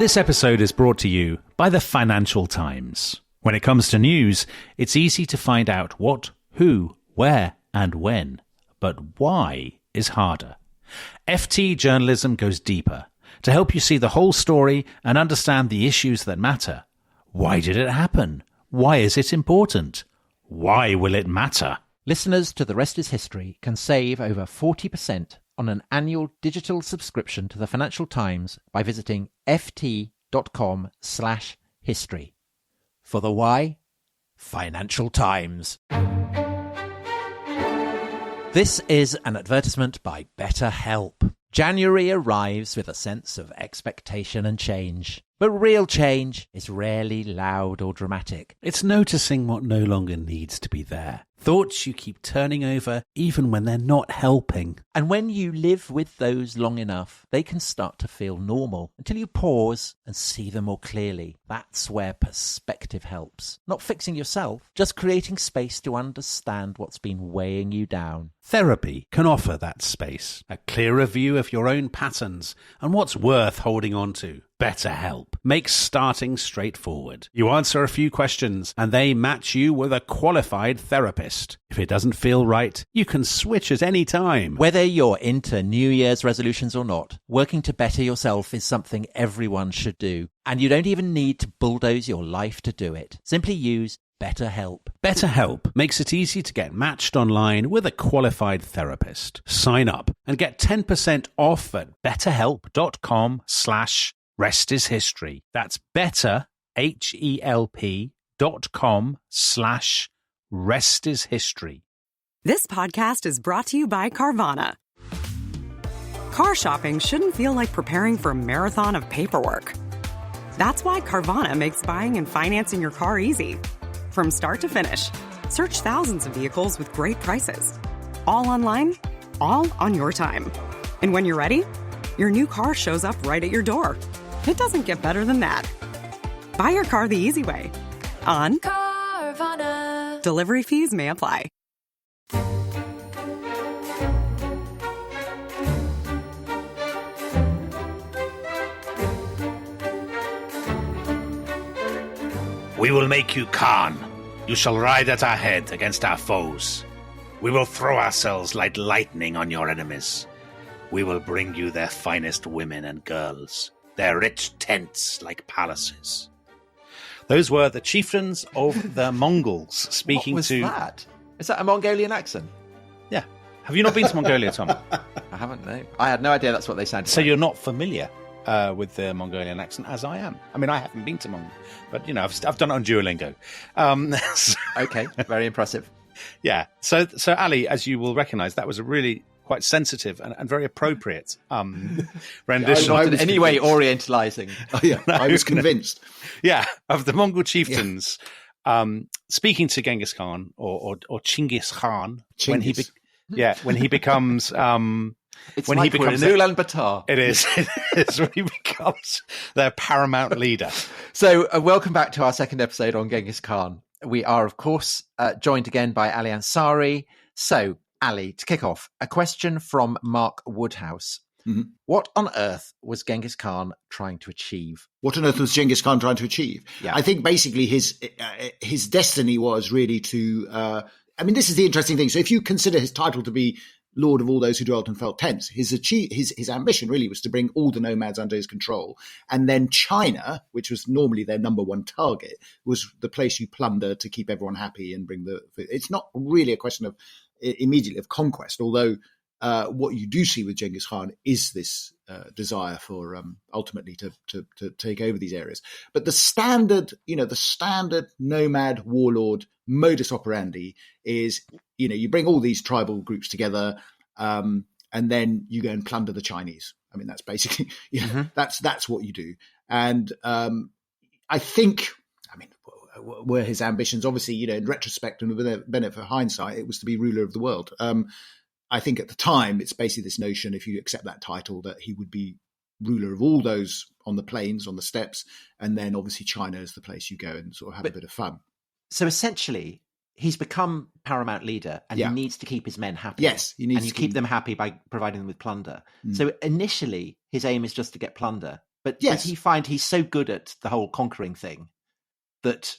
This episode is brought to you by the Financial Times. When it comes to news, it's easy to find out what, who, where, and when. But why is harder. FT journalism goes deeper to help you see the whole story and understand the issues that matter. Why did it happen? Why is it important? Why will it matter? Listeners to The Rest is History can save over 40% on an annual digital subscription to the Financial Times by visiting ft.com/history. For the why, Financial Times. This is an advertisement by BetterHelp. January arrives with a sense of expectation and change. But real change is rarely loud or dramatic. It's noticing what no longer needs to be there. Thoughts you keep turning over even when they're not helping. And when you live with those long enough, they can start to feel normal until you pause and see them more clearly. That's where perspective helps. Not fixing yourself, just creating space to understand what's been weighing you down. Therapy can offer that space, a clearer view of your own patterns and what's worth holding on to. BetterHelp makes starting straightforward. You answer a few questions and they match you with a qualified therapist. If it doesn't feel right, you can switch at any time. Whether you're into New Year's resolutions or not, working to better yourself is something everyone should do. And you don't even need to bulldoze your life to do it. Simply use BetterHelp. BetterHelp makes it easy to get matched online with a qualified therapist. Sign up and get 10% off at betterhelp.com/restishistory. That's better, HELP.com/restishistory. This podcast is brought to you by Carvana. Car shopping shouldn't feel like preparing for a marathon of paperwork. That's why Carvana makes buying and financing your car easy. From start to finish, search thousands of vehicles with great prices. All online, all on your time. And when you're ready, your new car shows up right at your door. It doesn't get better than that. Buy your car the easy way. On Carvana. Delivery fees may apply. We will make you Khan. You shall ride at our head against our foes. We will throw ourselves like lightning on your enemies. We will bring you their finest women and girls, their rich tents like palaces. Those were the chieftains of the Mongols speaking What was to... that? Is that a Mongolian accent? Yeah. Have you not been to Mongolia, Tom? I haven't, no. I had no idea that's what they sounded So like. you're not familiar with the Mongolian accent, as I am. I mean, I haven't been to Mongolia, but, you know, I've done it on Duolingo. Okay, very impressive. Yeah. So Ali, as you will recognise, that was a really quite sensitive and very appropriate rendition. Not in any way orientalising. Oh, yeah, I was convinced. Yeah, of the Mongol chieftains speaking to Genghis Khan or Chinggis Khan when he becomes It's when like he becomes we're in Ulaanbaatar. it is when he becomes their paramount leader. So welcome back to our second episode on Genghis Khan. We are, of course, joined again by Ali Ansari. So, Ali, to kick off, a question from Mark Woodhouse. Mm-hmm. What on earth was Genghis Khan trying to achieve? What on earth was Genghis Khan trying to achieve? Yeah. I think basically his destiny was really to. I mean, this is the interesting thing. So, if you consider his title to be Lord of all those who dwelt and felt tents, his ambition really was to bring all the nomads under his control, and then China, which was normally their number one target, was the place you plunder to keep everyone happy and bring the. It's not really a question of immediately of conquest, although. What you do see with Genghis Khan is this desire for ultimately to take over these areas. But the standard nomad warlord modus operandi is, you bring all these tribal groups together, and then you go and plunder the Chinese. I mean, that's basically, that's what you do. And I think, were his ambitions, obviously, in retrospect and with the benefit of hindsight, it was to be ruler of the world. I think at the time, it's basically this notion, if you accept that title, that he would be ruler of all those on the plains, on the steppes, and then obviously China is the place you go and sort of have a bit of fun. So essentially, he's become paramount leader and he needs to keep his men happy. Yes, he needs to keep them happy by providing them with plunder. Mm. So initially, his aim is just to get plunder. But Yes. does he find he's so good at the whole conquering thing that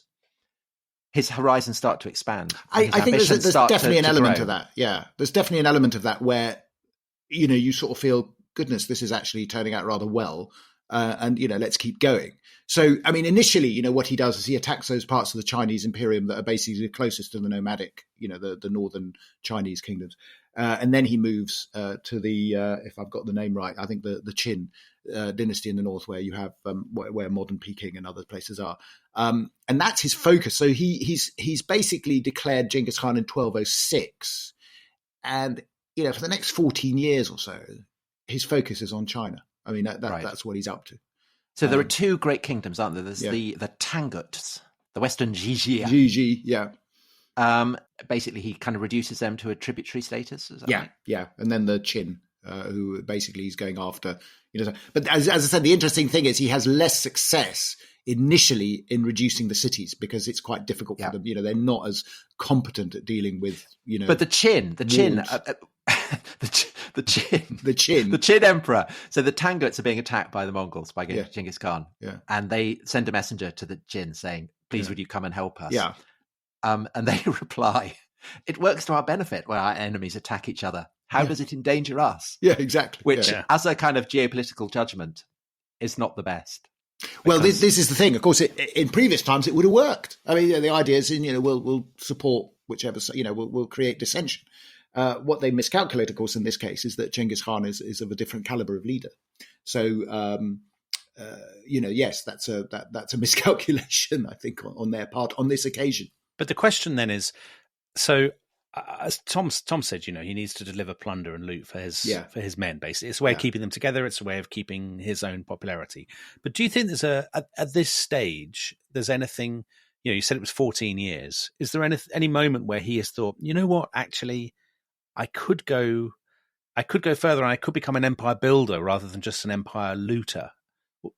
his horizons start to expand? I think there's definitely an element grow? of that. Yeah, there's definitely an element of that where, you sort of feel, goodness, this is actually turning out rather well. And, let's keep going. So, I mean, initially, what he does is he attacks those parts of the Chinese Imperium that are basically closest to the nomadic, the northern Chinese kingdoms. And then he moves to the, if I've got the name right, I think the Qin dynasty in the north, where you have where modern Peking and other places are. And that's his focus. So he's basically declared Genghis Khan in 1206. And, for the next 14 years or so, his focus is on China. I mean, that's what he's up to. So there are two great kingdoms, aren't there? There's the Tanguts, the Western Jijia. Jiji, yeah. Basically, he kind of reduces them to a tributary status. Is that right? Yeah. And then the Qin, who basically he's going after. But as I said, the interesting thing is he has less success initially in reducing the cities because it's quite difficult for them. They're not as competent at dealing with. But the Qin. The Qin emperor. So the Tanguts are being attacked by the Mongols, by Genghis Khan. Yeah. And they send a messenger to the Qin saying, please, would you come and help us? Yeah. And they reply, it works to our benefit when our enemies attack each other. How does it endanger us? Yeah, exactly. Which, as a kind of geopolitical judgment, is not the best. Well, this is the thing. Of course, in previous times, it would have worked. I mean, the idea is, we'll support whichever, we'll create dissension. What they miscalculate, of course, in this case, is that Genghis Khan is of a different caliber of leader. So, yes, that's a miscalculation, I think, on their part on this occasion. But the question then is, so as Tom said, he needs to deliver plunder and loot for his men. Basically, it's a way of keeping them together. It's a way of keeping his own popularity. But do you think there's at this stage there's anything? You said it was 14 years. Is there any moment where he has thought, what, actually, I could go further and I could become an empire builder rather than just an empire looter?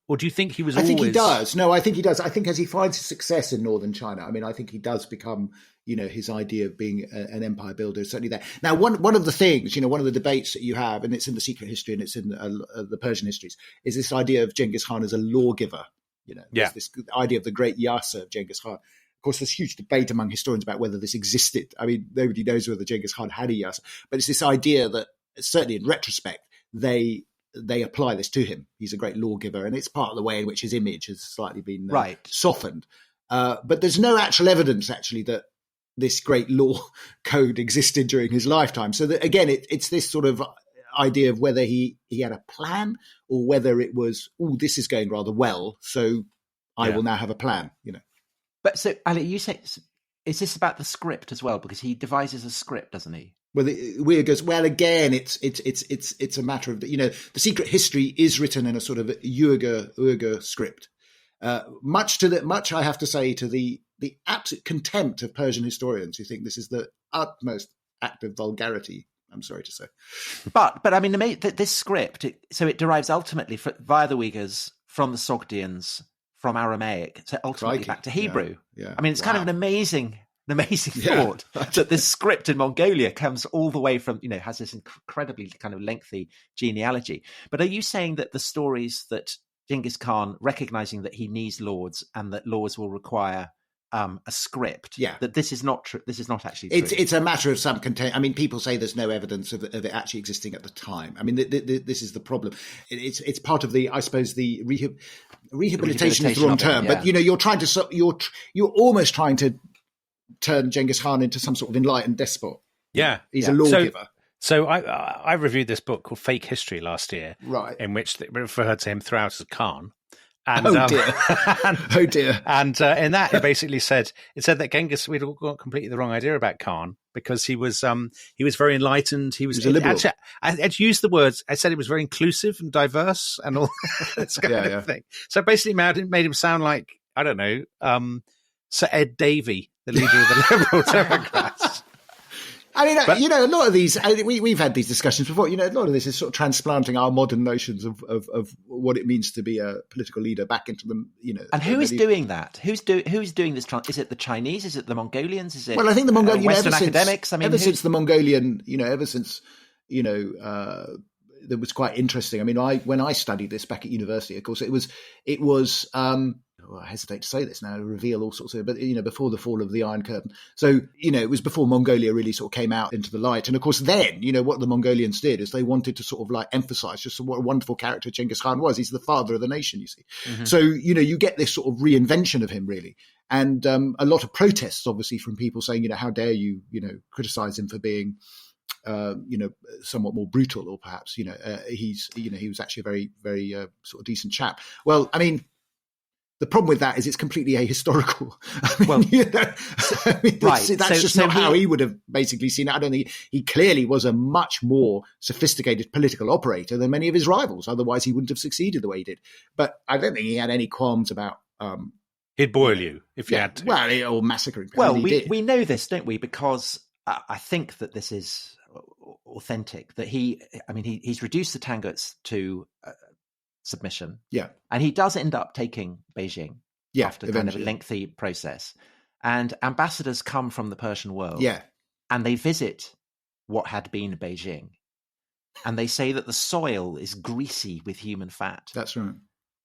Or do you think he was always... I think he does. No, I think he does. I think as he finds success in northern China, I mean, I think he does become, his idea of being an empire builder is certainly there. Now, one of the things, one of the debates that you have, and it's in the secret history and it's in the Persian histories, is this idea of Genghis Khan as a lawgiver. This idea of the great Yasa of Genghis Khan. Of course, there's huge debate among historians about whether this existed. I mean, nobody knows whether Genghis Khan had a Yasa, but it's this idea that certainly in retrospect, they apply this to him. He's a great lawgiver, and it's part of the way in which his image has slightly been softened. But there's no actual evidence, actually, that this great law code existed during his lifetime. So that, again, it's this sort of idea of whether he had a plan or whether it was, this is going rather well, so I will now have a plan, But so, Ali, you say, is this about the script as well? Because he devises a script, doesn't he? Well, the weird goes, well, again, it's a matter of, the secret history is written in a sort of Uyghur script. Much I have to say, to the absolute contempt of Persian historians who think this is the utmost act of vulgarity, I'm sorry to say. But I mean, this script, it derives ultimately via the Uyghurs, from the Sogdians, from Aramaic, so ultimately back to Hebrew. Yeah. I mean, it's kind of an amazing thought that this script in Mongolia comes all the way from, has this incredibly kind of lengthy genealogy. But are you saying that the stories that Genghis Khan, recognizing that he needs lords and that lords will require a script, that this is not true? This is not actually true. It's a matter of some content. I mean, people say there's no evidence of it actually existing at the time. I mean, this is the problem. It's part of the, I suppose, the rehabilitation is the wrong term. But you're trying to you're almost trying to turn Genghis Khan into some sort of enlightened despot. Yeah, he's a lawgiver. So I reviewed this book called Fake History last year, right? In which they referred to him throughout as a Khan. And, oh dear! And in that, it basically said that Genghis, we'd all got completely the wrong idea about Khan because he was very enlightened. He was a liberal. Actually, I used the words. I said it was very inclusive and diverse and all this kind of thing. So basically, made him sound like, I don't know, Sir Ed Davey, the leader of the Liberal Democrats. I mean, a lot of these, we've had these discussions before, a lot of this is sort of transplanting our modern notions of what it means to be a political leader back into them, And who is doing that? Who's doing this? Is it the Chinese? Is it the Mongolians? Is it I think the Mongolian, Western academics? Ever since the Mongolian, ever since, that was quite interesting. I mean, when I studied this back at university, of course, it was. I hesitate to say this now, reveal all sorts of, but before the fall of the Iron Curtain. So, it was before Mongolia really sort of came out into the light. And of course, then, what the Mongolians did is they wanted to sort of like emphasize just what a wonderful character Genghis Khan was. He's the father of the nation, you see. Mm-hmm. So, you get this sort of reinvention of him really. And a lot of protests, obviously, from people saying, how dare you, criticize him for being, somewhat more brutal, or perhaps, he was actually a very, very sort of decent chap. Well, I mean, the problem with that is it's completely ahistorical. That's just not how he would have basically seen it. I don't think he clearly was a much more sophisticated political operator than many of his rivals. Otherwise, he wouldn't have succeeded the way he did. But I don't think he had any qualms about. He'd boil you if you had to. Well, or massacring. Well, we know this, don't we? Because I think that this is authentic. That he's reduced the Tanguts to submission. Yeah. And he does end up taking Beijing after kind of a lengthy process. And ambassadors come from the Persian world. Yeah. And they visit what had been Beijing. And they say that the soil is greasy with human fat. That's right.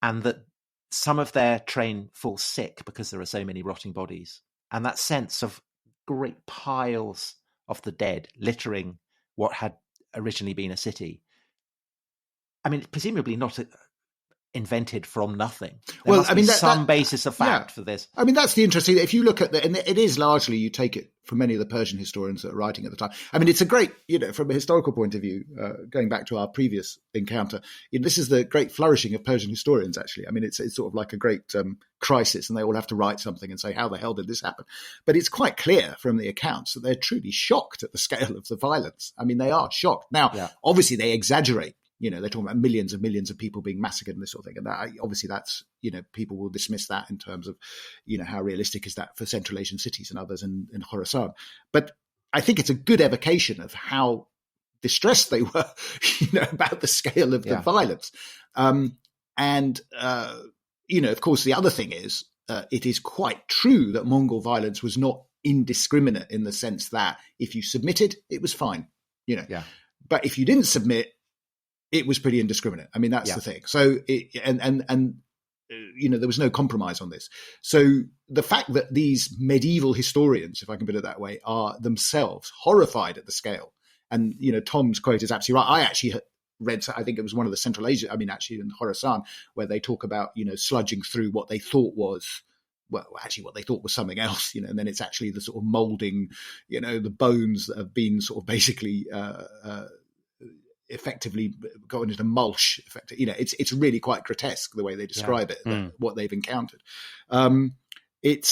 And that some of their train fall sick because there are so many rotting bodies. And that sense of great piles of the dead littering what had originally been a city. I mean, presumably not invented from nothing. There must be some basis of fact for this. I mean, that's the interesting. If you look at and it is largely, you take it from many of the Persian historians that are writing at the time. I mean, it's a great, from a historical point of view, going back to our previous encounter, this is the great flourishing of Persian historians, actually. I mean, it's sort of like a great crisis, and they all have to write something and say, how the hell did this happen? But it's quite clear from the accounts that they're truly shocked at the scale of the violence. I mean, they are shocked. Now, obviously, they exaggerate. They're talking about millions of people being massacred and this sort of thing. And that, obviously that's, people will dismiss that in terms of, how realistic is that for Central Asian cities and others in Khorasan. But I think it's a good evocation of how distressed they were, about the scale of the violence. Of course, the other thing is, it is quite true that Mongol violence was not indiscriminate in the sense that if you submitted, it was fine, But if you didn't submit, it was pretty indiscriminate. I mean, that's the thing. So, there was no compromise on this. So the fact that these medieval historians, if I can put it that way, are themselves horrified at the scale. And, Tom's quote is absolutely right. I actually read, I think it was one of the Central Asia, actually in Khorasan, where they talk about, sludging through what they thought was, what they thought was something else, and then it's actually the sort of molding, the bones that have been sort of basically, effectively going into mulch. It's really quite grotesque the way they describe it, what they've encountered. It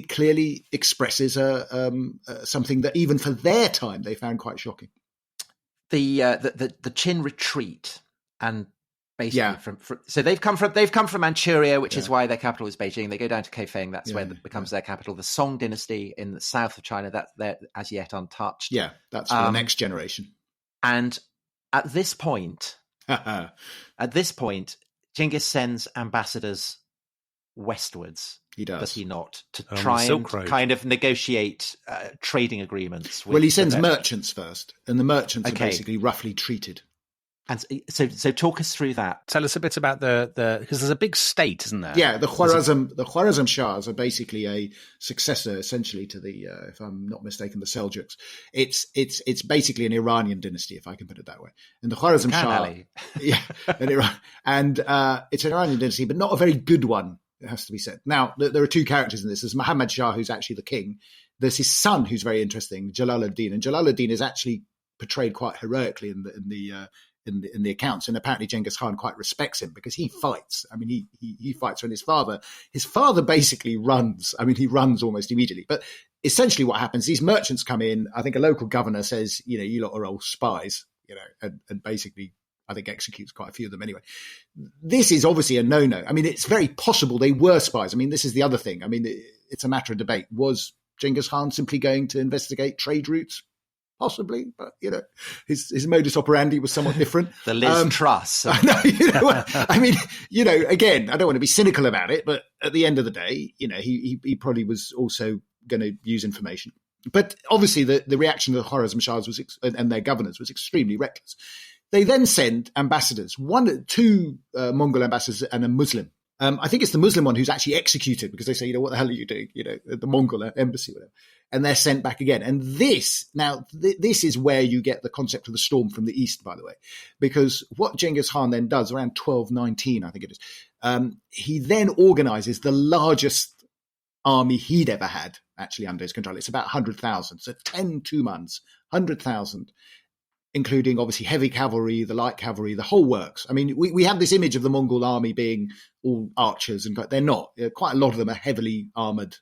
clearly expresses something that even for their time they found quite shocking. The Qin retreat and. Basically, so they've come from Manchuria, which is why their capital is Beijing. They go down to Kaifeng, that's where it becomes their capital. The Song dynasty in the south of China, that's they're as yet untouched. Yeah, that's for the next generation. And at this point, Genghis sends ambassadors westwards. He does he not, to try and kind of negotiate trading agreements? Well, he sends merchants first, and the merchants are basically roughly treated. And so talk us through that. Tell us a bit about the because there's a big state, isn't there? Yeah, the Khwarezm Shahs are basically a successor, essentially, to the, if I'm not mistaken, the Seljuks. It's basically an Iranian dynasty, if I can put it that way. And the Khwarezm Shah, it's an Iranian dynasty, but not a very good one. It has to be said. Now, there are two characters in this. There's Muhammad Shah, who's actually the king. There's his son, who's very interesting, Jalaluddin, and Jalaluddin is actually portrayed quite heroically in the accounts, and apparently Genghis Khan quite respects him because he fights. I mean, he fights when his father basically runs. I mean, he runs almost immediately. But essentially what happens, these merchants come in, I think a local governor says, you lot are old spies, and basically I think executes quite a few of them anyway. This is obviously a no-no. I mean, it's very possible they were spies. I mean, this is the other thing. I mean, it's a matter of debate. Was Genghis Khan simply going to investigate trade routes? Possibly, but his modus operandi was somewhat different. The Liz Truss. I mean, again, I don't want to be cynical about it, but at the end of the day, he probably was also going to use information. But obviously the reaction of the Khwarezm-Shahs and their governors was extremely reckless. They then send ambassadors, two Mongol ambassadors and a Muslim. I think it's the Muslim one who's actually executed because they say, what the hell are you doing? At the Mongol embassy, whatever. And they're sent back again. And this is where you get the concept of the storm from the east, by the way, because what Genghis Khan then does around 1219, I think it is, he then organizes the largest army he'd ever had actually under his control. It's about 100,000. So 2 months, 100,000. Including obviously heavy cavalry, the light cavalry, the whole works. I mean, we have this image of the Mongol army being all archers, and they're not. Quite a lot of them are heavily armored,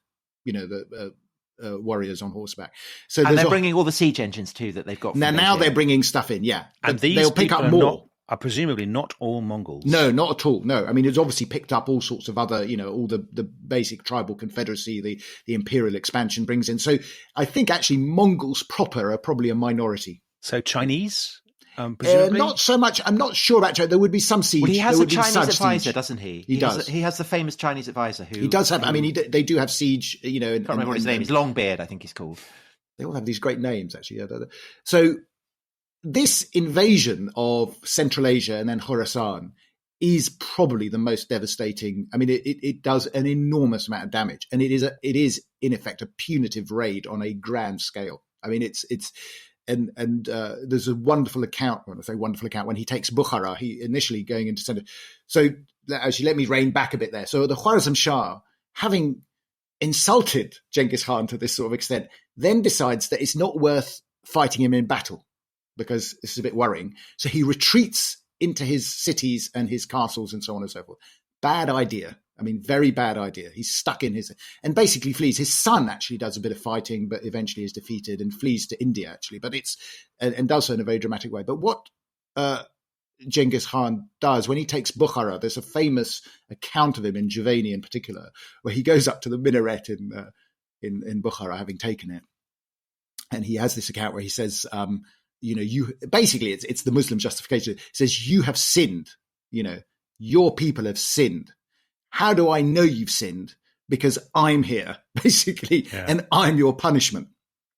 the warriors on horseback. So and they're bringing all the siege engines too that they've got. Now they're bringing stuff in, yeah. And they'll pick up more. Are presumably not all Mongols. No, not at all. No, I mean, it's obviously picked up all sorts of other, all the basic tribal confederacy, the imperial expansion brings in. So I think actually Mongols proper are probably a minority. So Chinese, presumably? Not so much. I'm not sure about China. There would be some siege. Well, he has a Chinese advisor, doesn't he? He does. He has the famous Chinese advisor who... He does have... I mean, they do have siege, I can't remember what his name is. Longbeard, I think he's called. They all have these great names, actually. So this invasion of Central Asia and then Khorasan is probably the most devastating. I mean, it does an enormous amount of damage. And it is in effect, a punitive raid on a grand scale. I mean, it's... And there's a wonderful account, when I say wonderful account, when he takes Bukhara, he initially going into center. So actually, let me rein back a bit there. So the Khwarezm Shah, having insulted Genghis Khan to this sort of extent, then decides that it's not worth fighting him in battle because this is a bit worrying. So he retreats into his cities and his castles and so on and so forth. Bad idea. I mean, very bad idea. He's stuck in and basically flees. His son actually does a bit of fighting, but eventually is defeated and flees to India, actually. But and does so in a very dramatic way. But what Genghis Khan does when he takes Bukhara, there's a famous account of him in Javani in particular, where he goes up to the minaret in Bukhara, having taken it. And he has this account where he says, you basically it's the Muslim justification. It says, you have sinned, your people have sinned. How do I know you've sinned? Because I'm here, basically, and I'm your punishment.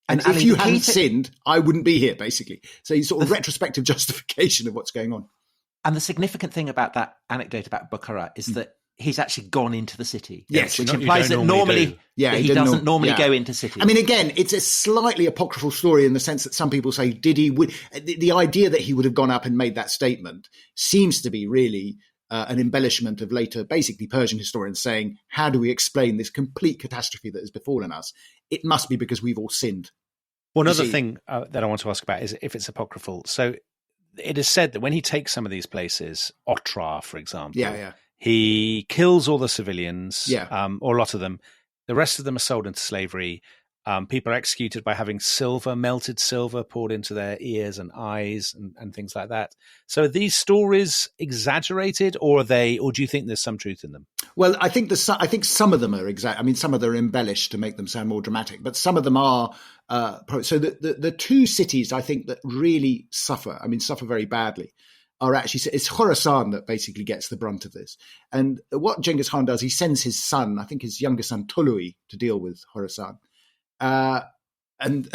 And if you hadn't sinned, I wouldn't be here, basically. So he's sort of retrospective justification of what's going on. And the significant thing about that anecdote about Bukhara is that he's actually gone into the city. Yes. Which implies that normally he doesn't normally go into cities. I mean, again, it's a slightly apocryphal story in the sense that some people say, the idea that he would have gone up and made that statement seems to be really... an embellishment of later, basically Persian historians saying, how do we explain this complete catastrophe that has befallen us? It must be because we've all sinned. Well, another thing that I want to ask about is if it's apocryphal. So it is said that when he takes some of these places, Otrar, for example, he kills all the civilians, or a lot of them. The rest of them are sold into slavery. People are executed by having melted silver poured into their ears and eyes and things like that. So are these stories exaggerated, or do you think there's some truth in them? Well, I think some of them are I mean, some of them are embellished to make them sound more dramatic, but some of them are. So the two cities I think that really suffer very badly, are actually, it's Khorasan that basically gets the brunt of this. And what Genghis Khan does, he sends his son, I think his younger son Tului, to deal with Khorasan. And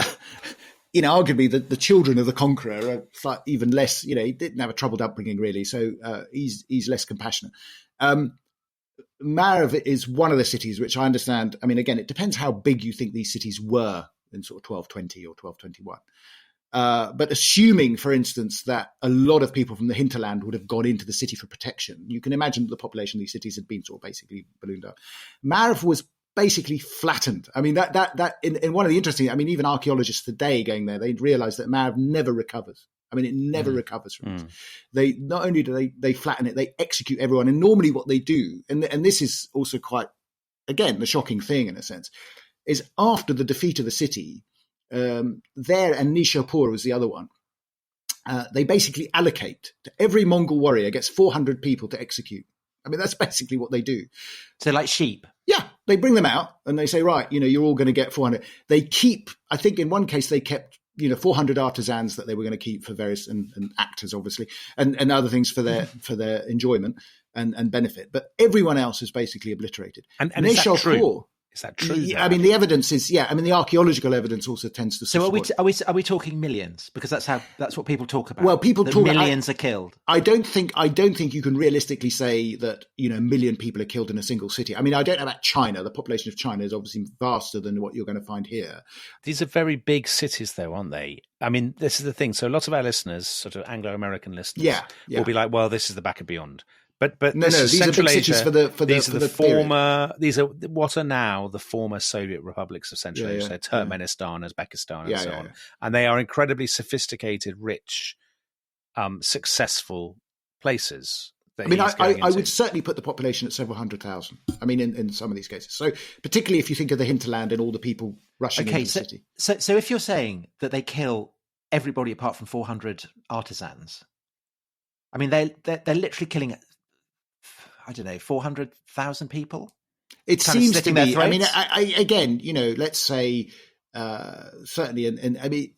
arguably the children of the conqueror are even less, he didn't have a troubled upbringing really, so he's less compassionate. Marv is one of the cities which I understand, I mean, again, it depends how big you think these cities were in sort of 1220 or 1221. But assuming, for instance, that a lot of people from the hinterland would have gone into the city for protection, you can imagine that the population of these cities had been sort of basically ballooned up. Marv was basically flattened. I mean, that in one of the interesting, I mean, even archaeologists today going there, they realize that Marv never recovers. I mean, it never recovers from it. They not only do they flatten it, they execute everyone. And normally what they do, and this is also quite, again, the shocking thing in a sense, is after the defeat of the city, there, and Nishapur was the other one, they basically allocate to every Mongol warrior gets 400 people to execute. I mean, that's basically what they do. So like sheep? Yeah. They bring them out and they say, right, you're all going to get 400. They keep, I think in one case they kept, 400 artisans that they were going to keep for various, and actors obviously, and other things for their enjoyment and benefit. But everyone else is basically obliterated. And is that true? Is that true? Yeah, I mean, the evidence is, the archaeological evidence also tends to. So are we talking millions? Because that's what people talk about. Well, people talk millions are killed. I don't think you can realistically say that, a million people are killed in a single city. I mean, I don't know about China. The population of China is obviously vaster than what you're going to find here. These are very big cities, though, aren't they? I mean, this is the thing. So a lot of our listeners, sort of Anglo-American listeners, will be like, well, this is the back of beyond. But no, these are big cities for the former. These are what are now the former Soviet republics of Central Asia, so Turkmenistan, Uzbekistan, and so on. And they are incredibly sophisticated, rich, successful places. I mean, I would certainly put the population at several 100,000. I mean, in some of these cases. So particularly if you think of the hinterland and all the people rushing into the city. So if you're saying that they kill everybody apart from 400 artisans, I mean, they're literally killing, I don't know, 400,000 people? It seems to me. I mean, again, let's say certainly, and I mean,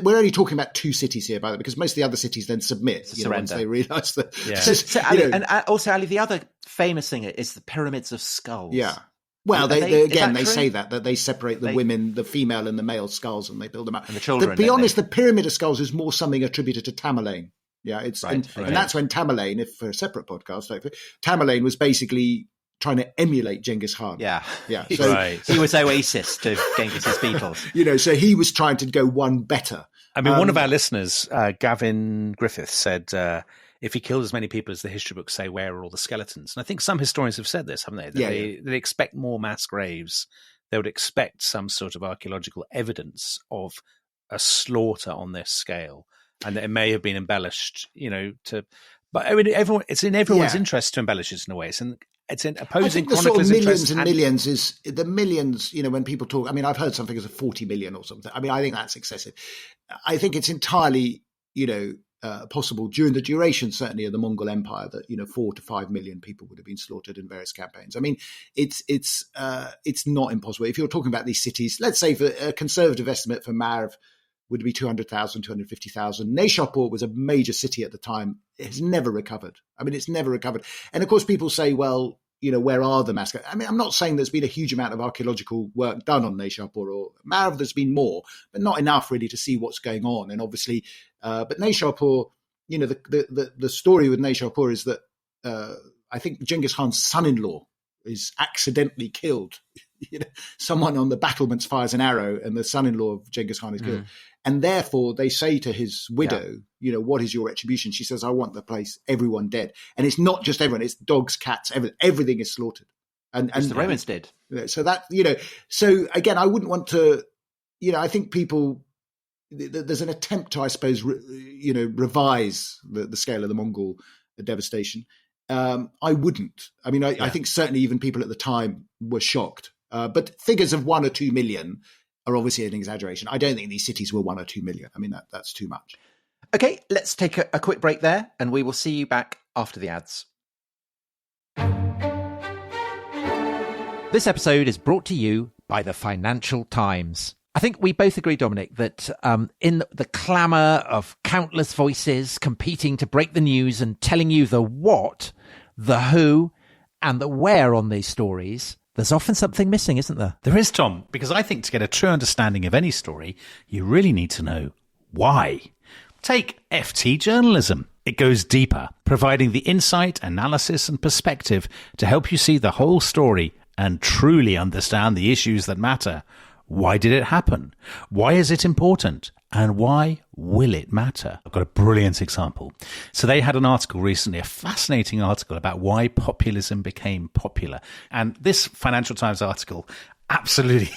we're only talking about two cities here, by the way, because most of the other cities then submit once they realise that. Yeah. So Ali, and also, Ali, the other famous thing is the pyramids of skulls. Yeah. Well, they say that they separate the female and the male skulls, and they build them up. And the children. To be honest, the pyramid of skulls is more something attributed to Tamerlane. Yeah, and that's when Tamerlane, if for a separate podcast, Tamerlane was basically trying to emulate Genghis Khan. Yeah. So he was Oasis to Genghis's Beatles. So he was trying to go one better. I mean, one of our listeners, Gavin Griffith, said if he killed as many people as the history books say, where are all the skeletons? And I think some historians have said this, haven't they? They expect more mass graves. They would expect some sort of archaeological evidence of a slaughter on this scale. And that it may have been embellished, but I mean, it's in everyone's interest to embellish it in a way. It's in opposing chroniclers' sort of interests. Millions is the millions, when people talk, I mean, I've heard some figures of 40 million or something. I mean, I think that's excessive. I think it's entirely, possible during the duration, certainly, of the Mongol Empire that, 4 to 5 million people would have been slaughtered in various campaigns. I mean, it's not impossible. If you're talking about these cities, let's say for a conservative estimate for Marv, would be 200,000, 250,000. Nishapur was a major city at the time. It has never recovered. I mean, it's never recovered. And of course, people say, well, where are the massacres? I mean, I'm not saying there's been a huge amount of archaeological work done on Nishapur or Marv. There's been more, but not enough really to see what's going on. And obviously, but Nishapur, the story with Nishapur is that I think Genghis Khan's son-in-law is accidentally killed. Someone on the battlements fires an arrow and the son-in-law of Genghis Khan is killed. And therefore they say to his widow, what is your retribution? She says, I want the place, everyone dead. And it's not just everyone, it's dogs, cats, everything is slaughtered. And the Romans did. So that, so again, I wouldn't want to, I think people, there's an attempt to, I suppose, revise the scale of the Mongol devastation. I wouldn't. I mean, I think certainly even people at the time were shocked. But figures of 1 or 2 million are obviously an exaggeration. I don't think these cities were 1 or 2 million. I mean, that's too much. Okay, let's take a quick break there, and we will see you back after the ads. This episode is brought to you by the Financial Times. I think we both agree, Dominic, that in the clamour of countless voices competing to break the news and telling you the what, the who, and the where on these stories, there's often something missing, isn't there? There is, Tom, because I think to get a true understanding of any story, you really need to know why. Take FT journalism. It goes deeper, providing the insight, analysis, and perspective to help you see the whole story and truly understand the issues that matter. Why did it happen? Why is it important? And why will it matter? I've got a brilliant example. So they had an article recently, a fascinating article about why populism became popular. And this Financial Times article absolutely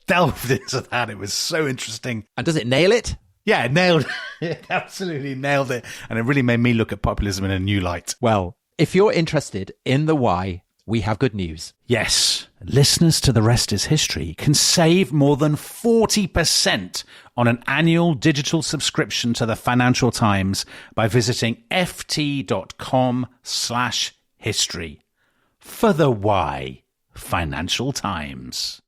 delved into that. It was so interesting. And does it nail it? Yeah, it nailed it. Absolutely nailed it. And it really made me look at populism in a new light. Well, if you're interested in the why, we have good news. Yes, listeners to The Rest is History can save more than 40% on an annual digital subscription to the Financial Times by visiting ft.com/history. For the why, Financial Times.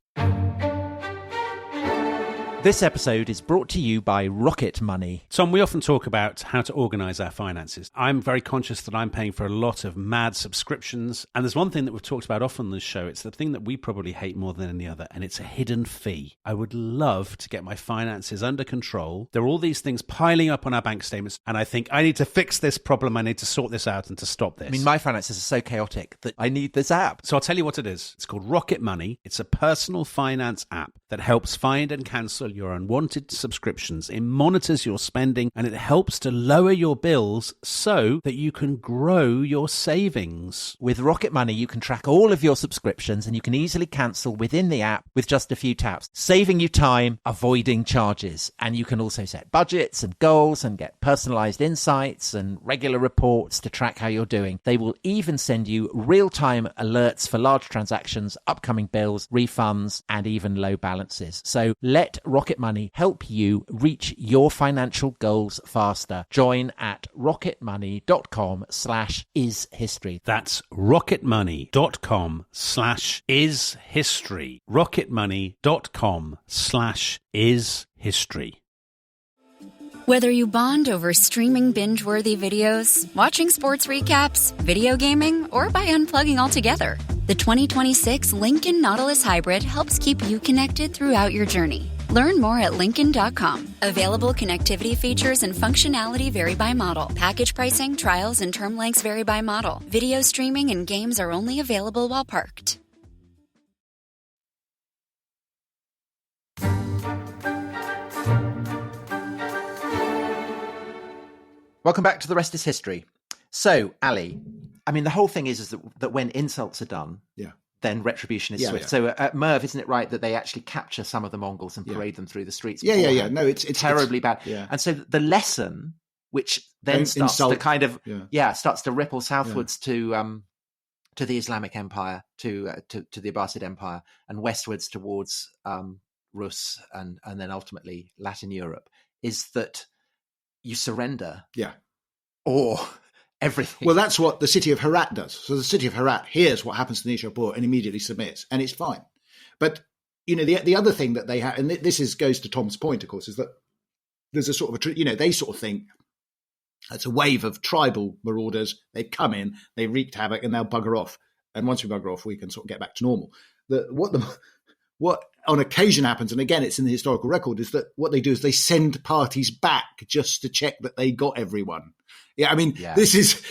This episode is brought to you by Rocket Money. Tom, we often talk about how to organise our finances. I'm very conscious that I'm paying for a lot of mad subscriptions. And there's one thing that we've talked about often on this show. It's the thing that we probably hate more than any other, and it's a hidden fee. I would love to get my finances under control. There are all these things piling up on our bank statements, and I think I need to fix this problem. I need to sort this out and to stop this. I mean, my finances are so chaotic that I need this app. So I'll tell you what it is. It's called Rocket Money. It's a personal finance app that helps find and cancel your unwanted subscriptions. It monitors your spending, and it helps to lower your bills so that you can grow your savings. With Rocket Money, you can track all of your subscriptions, and you can easily cancel within the app with just a few taps, saving you time, avoiding charges. And you can also set budgets and goals and get personalized insights and regular reports to track how you're doing. They will even send you real-time alerts for large transactions, upcoming bills, refunds, and even low balances. So let Rocket Money help you reach your financial goals faster. Join at rocketmoney.com/ishistory. That's rocketmoney.com/ishistory. rocketmoney.com/ishistory. Whether you bond over streaming binge-worthy videos, watching sports recaps, video gaming, or by unplugging altogether, the 2026 Lincoln Nautilus Hybrid helps keep you connected throughout your journey. Learn more at Lincoln.com. Available connectivity features and functionality vary by model. Package pricing, trials, and term lengths vary by model. Video streaming and games are only available while parked. Welcome back to The Rest is History. So, Ali, I mean, the whole thing is that when insults are done, then retribution is swift. So at Merv, isn't it right that they actually capture some of the Mongols and parade them through the streets? Yeah. No, it's terribly bad. Yeah. And so the lesson, which then starts to kind of starts to ripple southwards to the Islamic Empire, to the Abbasid Empire, and westwards towards Rus and then ultimately Latin Europe, is that you surrender, or everything. Well, that's what the city of Herat does. So the city of Herat hears what happens to Nishapur and immediately submits, and it's fine. But the other thing that they have, and this goes to Tom's point, of course, is that there's a sort of they sort of think it's a wave of tribal marauders. They come in, they wreaked havoc, and they'll bugger off. And once we bugger off, we can sort of get back to normal. What on occasion happens, and again, it's in the historical record, is that what they do is they send parties back just to check that they got everyone. Yeah, I mean, this is,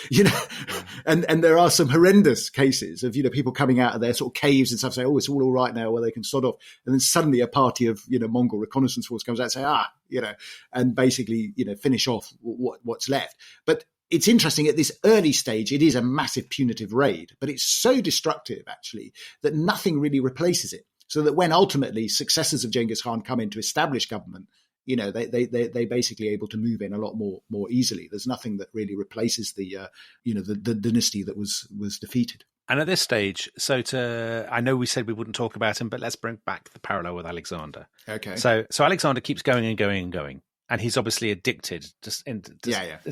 and there are some horrendous cases of, people coming out of their sort of caves and stuff, say, oh, it's all right now, where they can sod off. And then suddenly a party of, Mongol reconnaissance force comes out and say, and basically, finish off what's left. But it's interesting, at this early stage, it is a massive punitive raid, but it's so destructive, actually, that nothing really replaces it. So that when ultimately successors of Genghis Khan come in to establish government, they basically able to move in a lot more easily. There's nothing that really replaces the dynasty that was defeated. And at this stage, I know we said we wouldn't talk about him, but let's bring back the parallel with Alexander. Okay. So Alexander keeps going and going and going, and he's obviously addicted to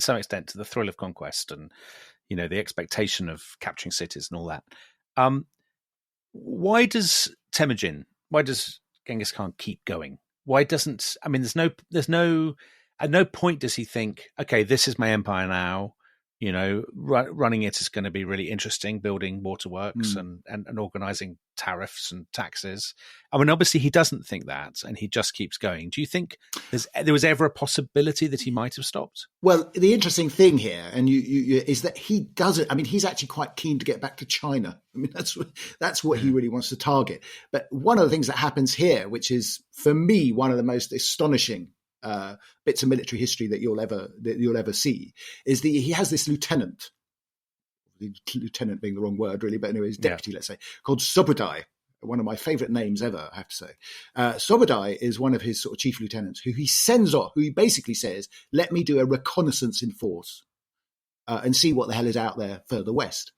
some extent to the thrill of conquest and the expectation of capturing cities and all that. Why does Genghis Khan keep going? Why doesn't, there's no, at no point does he think, okay, this is my empire now, running it is going to be really interesting, building waterworks and organizing tariffs and taxes. Obviously he doesn't think that, and he just keeps going. Do you think there was ever a possibility that he might have stopped? Well, the interesting thing here, and is that he doesn't. He's actually quite keen to get back to China. That's what he really wants to target. But one of the things that happens here, which is for me one of the most astonishing bits of military history that you'll ever see, is that he has this lieutenant being the wrong word really, but anyway, his deputy, let's say, called Sobodai, one of my favorite names ever, I have to say. Sobodai is one of his sort of chief lieutenants who he sends off, who he basically says, let me do a reconnaissance in force and see what the hell is out there further west.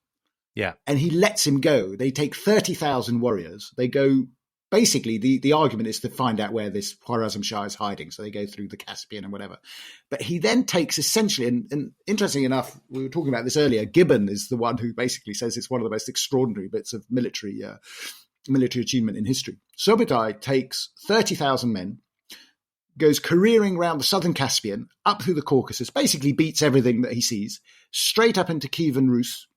Yeah. And he lets him go. They take 30,000 warriors. They go. Basically, the argument is to find out where this Khwarazm Shah is hiding. So they go through the Caspian and whatever. But he then takes essentially, and interestingly enough, we were talking about this earlier, Gibbon is the one who basically says it's one of the most extraordinary bits of military achievement in history. Sobodai takes 30,000 men, goes careering around the southern Caspian, up through the Caucasus, basically beats everything that he sees, straight up into Kiev and Rus,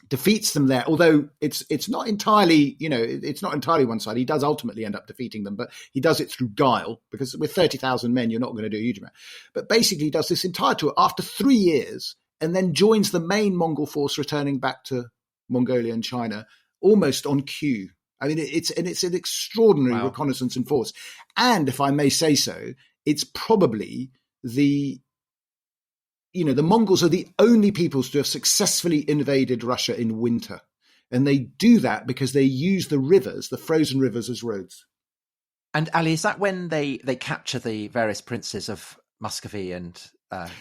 defeats them there, although it's not entirely, it's not entirely one side. He does ultimately end up defeating them, but he does it through guile, because with 30,000 men, you're not going to do a huge amount. But basically he does this entire tour after 3 years, and then joins the main Mongol force returning back to Mongolia and China almost on cue. I mean, it's an extraordinary reconnaissance and force. And if I may say so, it's probably the Mongols are the only peoples to have successfully invaded Russia in winter. And they do that because they use the rivers, the frozen rivers, as roads. And Ali, is that when they capture the various princes of Muscovy and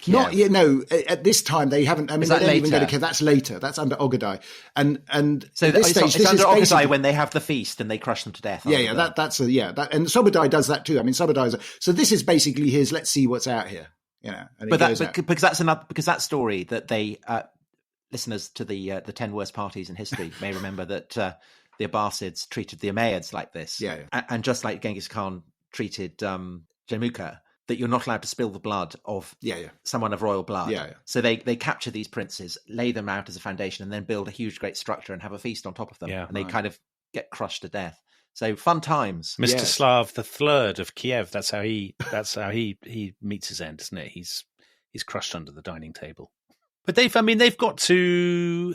Kiev? At this time they haven't. I mean, they don't even go to Kiev. That's later. That's under Ogedai. And so at this stage, it's under Ogedai when they have the feast and they crush them to death. And Sobadai does that too. I mean, so this is basically his. Let's see what's out here. Because that story that they listeners to the 10 worst parties in history may remember that the Abbasids treated the Umayyads like this, and just like Genghis Khan treated Jamukha, that you're not allowed to spill the blood of someone of royal blood. So they capture these princes, lay them out as a foundation, and then build a huge, great structure and have a feast on top of them, and they kind of get crushed to death. So fun times. Mstislav III of Kiev. That's how he meets his end, isn't it? He's crushed under the dining table. But they've got to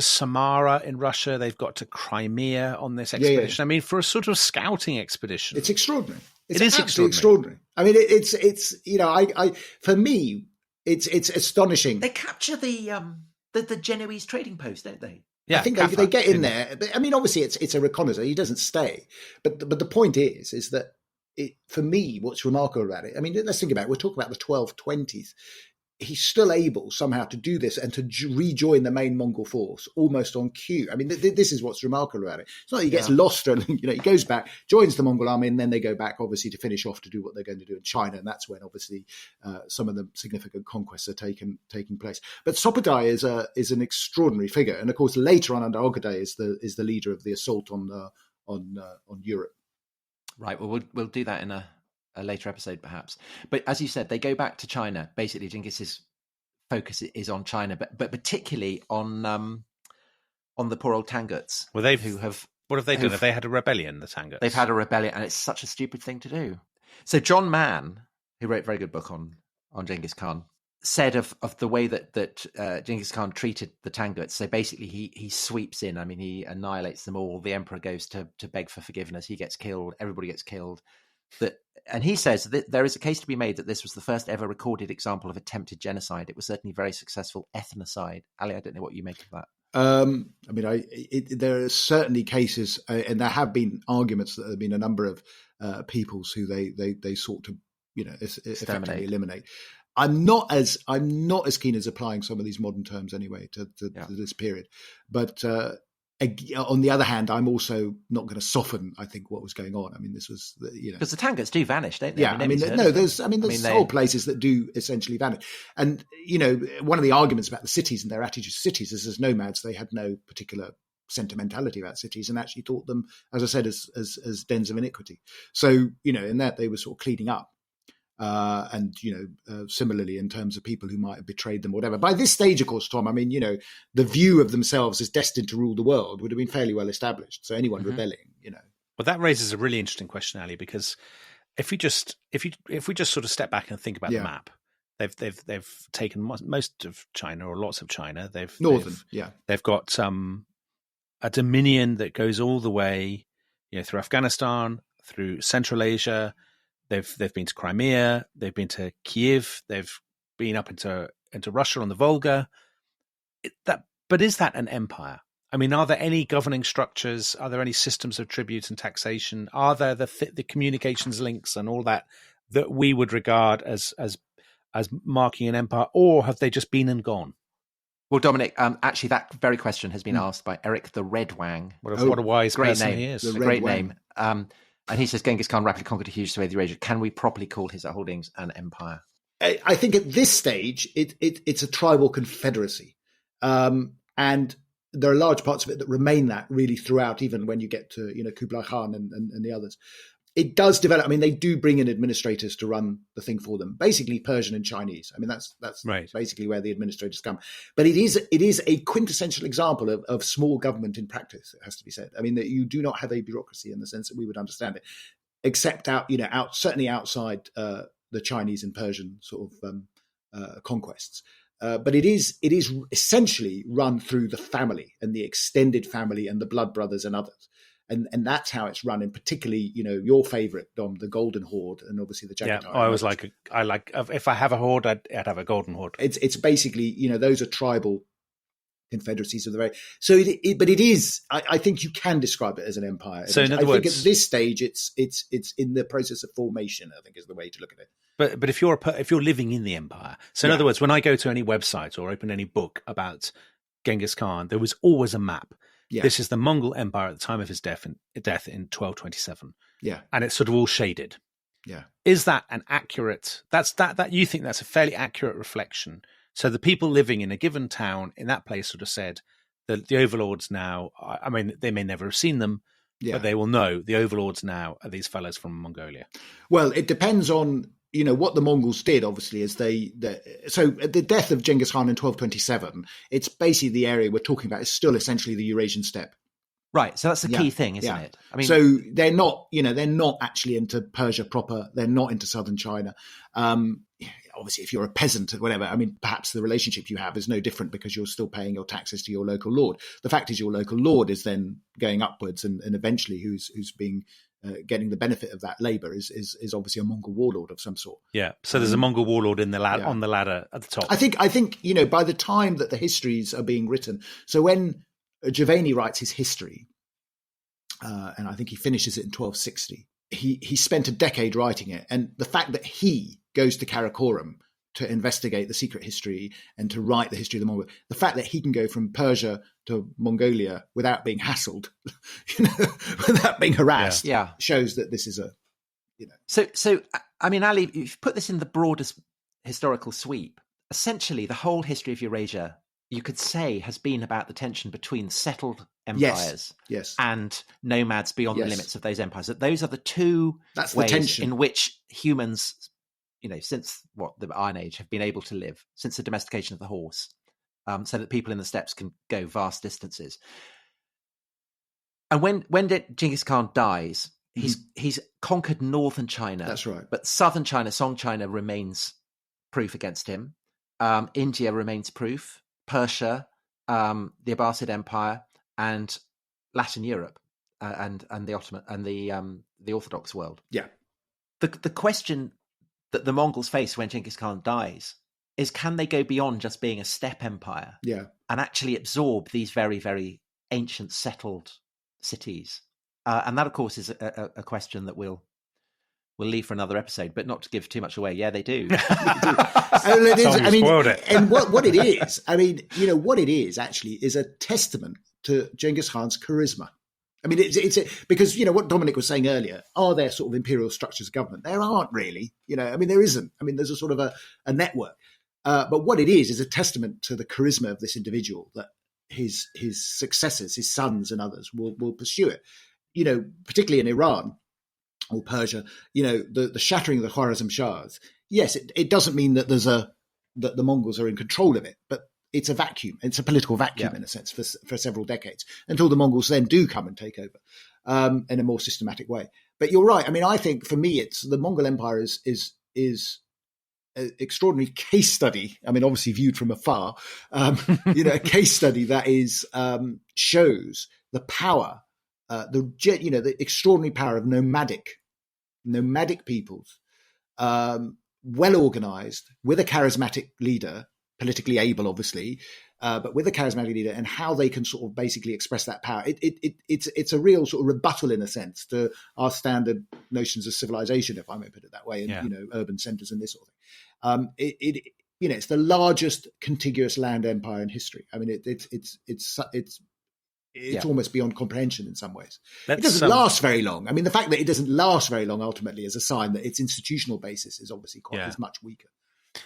Samara in Russia. They've got to Crimea on this expedition. I mean, for a sort of scouting expedition, it's extraordinary. It is extraordinary. I mean, it's for me, it's astonishing. They capture the Genoese trading post, don't they? Yeah, I think they get in there. But, I mean, obviously, it's a reconnaissance. He doesn't stay. But the point is that for me, what's remarkable about it, I mean, let's think about it. We're talking about the 1220s. He's still able somehow to do this and to rejoin the main Mongol force almost on cue. I mean, this is what's remarkable about it. It's not that he gets lost or anything. He goes back, joins the Mongol army, and then they go back, obviously, to finish off to do what they're going to do in China. And that's when, obviously, some of the significant conquests are taking place. But Sopadai is an extraordinary figure. And, of course, later on under Ogedai is the leader of the assault on Europe. Right. Well, we'll do that in a later episode, perhaps. But as you said, they go back to China. Basically, Genghis's focus is on China, but particularly on the poor old Tanguts. Well, what have they done? Have they had a rebellion, the Tanguts? They've had a rebellion, and it's such a stupid thing to do. So John Mann, who wrote a very good book on Genghis Khan, said of the way that Genghis Khan treated the Tanguts. So basically, he sweeps in. I mean, he annihilates them all. The emperor goes to beg for forgiveness. He gets killed. Everybody gets killed. And he says that there is a case to be made that this was the first ever recorded example of attempted genocide. It was certainly very successful ethnocide. Ali, I don't know what you make of that. I mean, there are certainly cases, and there have been arguments that there have been a number of peoples who they sought to, effectively eliminate. I'm not as keen as applying some of these modern terms anyway to this period, but. On the other hand, I'm also not going to soften, I think, what was going on. I mean, this was, because the Tanguts do vanish, don't they? Yeah, there's whole places that do essentially vanish. And, one of the arguments about the cities and their attitude to cities is as nomads, they had no particular sentimentality about cities and actually thought them, as I said, as dens of iniquity. So, in that they were sort of cleaning up. And similarly in terms of people who might have betrayed them or whatever. By this stage, of course, Tom, I mean, the view of themselves as destined to rule the world would have been fairly well established. So anyone rebelling, Well, that raises a really interesting question, Ali, because if we just sort of step back and think about the map, they've taken most of China or lots of China. They've got a dominion that goes all the way, through Afghanistan, through Central Asia. They've been to Crimea, they've been to Kiev, they've been up into Russia on the Volga. But is that an empire? I mean, are there any governing structures? Are there any systems of tribute and taxation? Are there the communications links and all that we would regard as marking an empire, or have they just been and gone? Well, Dominic, actually, that very question has been asked by Eric the Red Wang. What a wise person he is! A great name. And he says Genghis Khan rapidly conquered a huge swathe of Eurasia. Can we properly call his holdings an empire? I think at this stage, it's a tribal confederacy. And there are large parts of it that remain that really throughout, even when you get to, Kublai Khan and the others. it does develop. I mean, they do bring in administrators to run the thing for them, basically Persian and Chinese. I mean, that's right. basically where the administrators come. But it is a quintessential example of small government in practice, it has to be said. I mean, that you do not have a bureaucracy in the sense that we would understand it, except certainly outside the Chinese and Persian sort of conquests. But it is essentially run through the family and the extended family and the blood brothers and others. And that's how it's run, and particularly, your favorite, Dom, the Golden Horde, and obviously the Jagatai. Yeah, if I have a horde, I'd have a Golden Horde. It's basically, those are tribal confederacies of the very. So, but it is. I think you can describe it as an empire. So, in other words, think at this stage, it's in the process of formation, I think, is the way to look at it. But if you're living in the empire, so in other words, when I go to any website or open any book about Genghis Khan, there was always a map. Yeah. This is the Mongol Empire at the time of his death in 1227. Yeah. And it's sort of all shaded. Yeah. Is that an accurate, that you think that's a fairly accurate reflection? So the people living in a given town in that place sort of said that the overlords now, I mean, they may never have seen them, but they will know the overlords now are these fellows from Mongolia. Well, it depends on, what the Mongols did, obviously, is so at the death of Genghis Khan in 1227, it's basically the area we're talking about is still essentially the Eurasian steppe. Right. So that's the key thing, isn't it? I mean, so they're not actually into Persia proper. They're not into southern China. Obviously, if you're a peasant or whatever, I mean, perhaps the relationship you have is no different because you're still paying your taxes to your local lord. The fact is your local lord is then going upwards and eventually who's being getting the benefit of that labour is obviously a Mongol warlord of some sort. Yeah. So there's a Mongol warlord on the ladder at the top. I think by the time that the histories are being written, so when Giovanni writes his history, and I think he finishes it in 1260, he spent a decade writing it, and the fact that he goes to Karakoram to investigate the secret history and to write the history of the Mongols, the fact that he can go from Persia to Mongolia without being hassled, without being harassed, shows that this is a, So, I mean, Ali, if you put this in the broadest historical sweep, essentially the whole history of Eurasia, you could say, has been about the tension between settled empires and nomads beyond the limits of those empires. That those are the two ways in which humans, since the Iron Age, have been able to live, since the domestication of the horse, so that people in the steppes can go vast distances. And when Genghis Khan dies, he's conquered northern China. That's right. But southern China, Song China, remains proof against him. India remains proof. Persia, the Abbasid Empire, and Latin Europe, and the Ottoman and the Orthodox world. Yeah. The question that the Mongols face when Genghis Khan dies is, can they go beyond just being a steppe empire? Yeah. And actually absorb these very, very ancient settled cities? And that, of course, is a question that we'll leave for another episode, but not to give too much away. Yeah, they do. And what it is, what it is actually is a testament to Genghis Khan's charisma. I mean, it's because, what Dominic was saying earlier, are there sort of imperial structures of government? There aren't really, there isn't. I mean, there's a sort of a network. But what it is a testament to the charisma of this individual that his successors, his sons and others will pursue it. Particularly in Iran or Persia, the shattering of the Khwarezm Shahs. Yes, it doesn't mean that that the Mongols are in control of it, but it's a vacuum. It's a political vacuum in a sense for several decades until the Mongols then do come and take over in a more systematic way. But you're right. I mean, I think for me, it's the Mongol Empire is an extraordinary case study. I mean, obviously viewed from afar, a case study that shows the power, the extraordinary power of nomadic peoples, well organized, with a charismatic leader, politically able, obviously, but with a charismatic leader, and how they can sort of basically express that power. It's a real sort of rebuttal, in a sense, to our standard notions of civilization, if I may put it that way, and urban centers and this sort of thing. It's the largest contiguous land empire in history. I mean, it's almost beyond comprehension in some ways. It doesn't last very long. I mean, the fact that it doesn't last very long ultimately is a sign that its institutional basis is obviously is much weaker.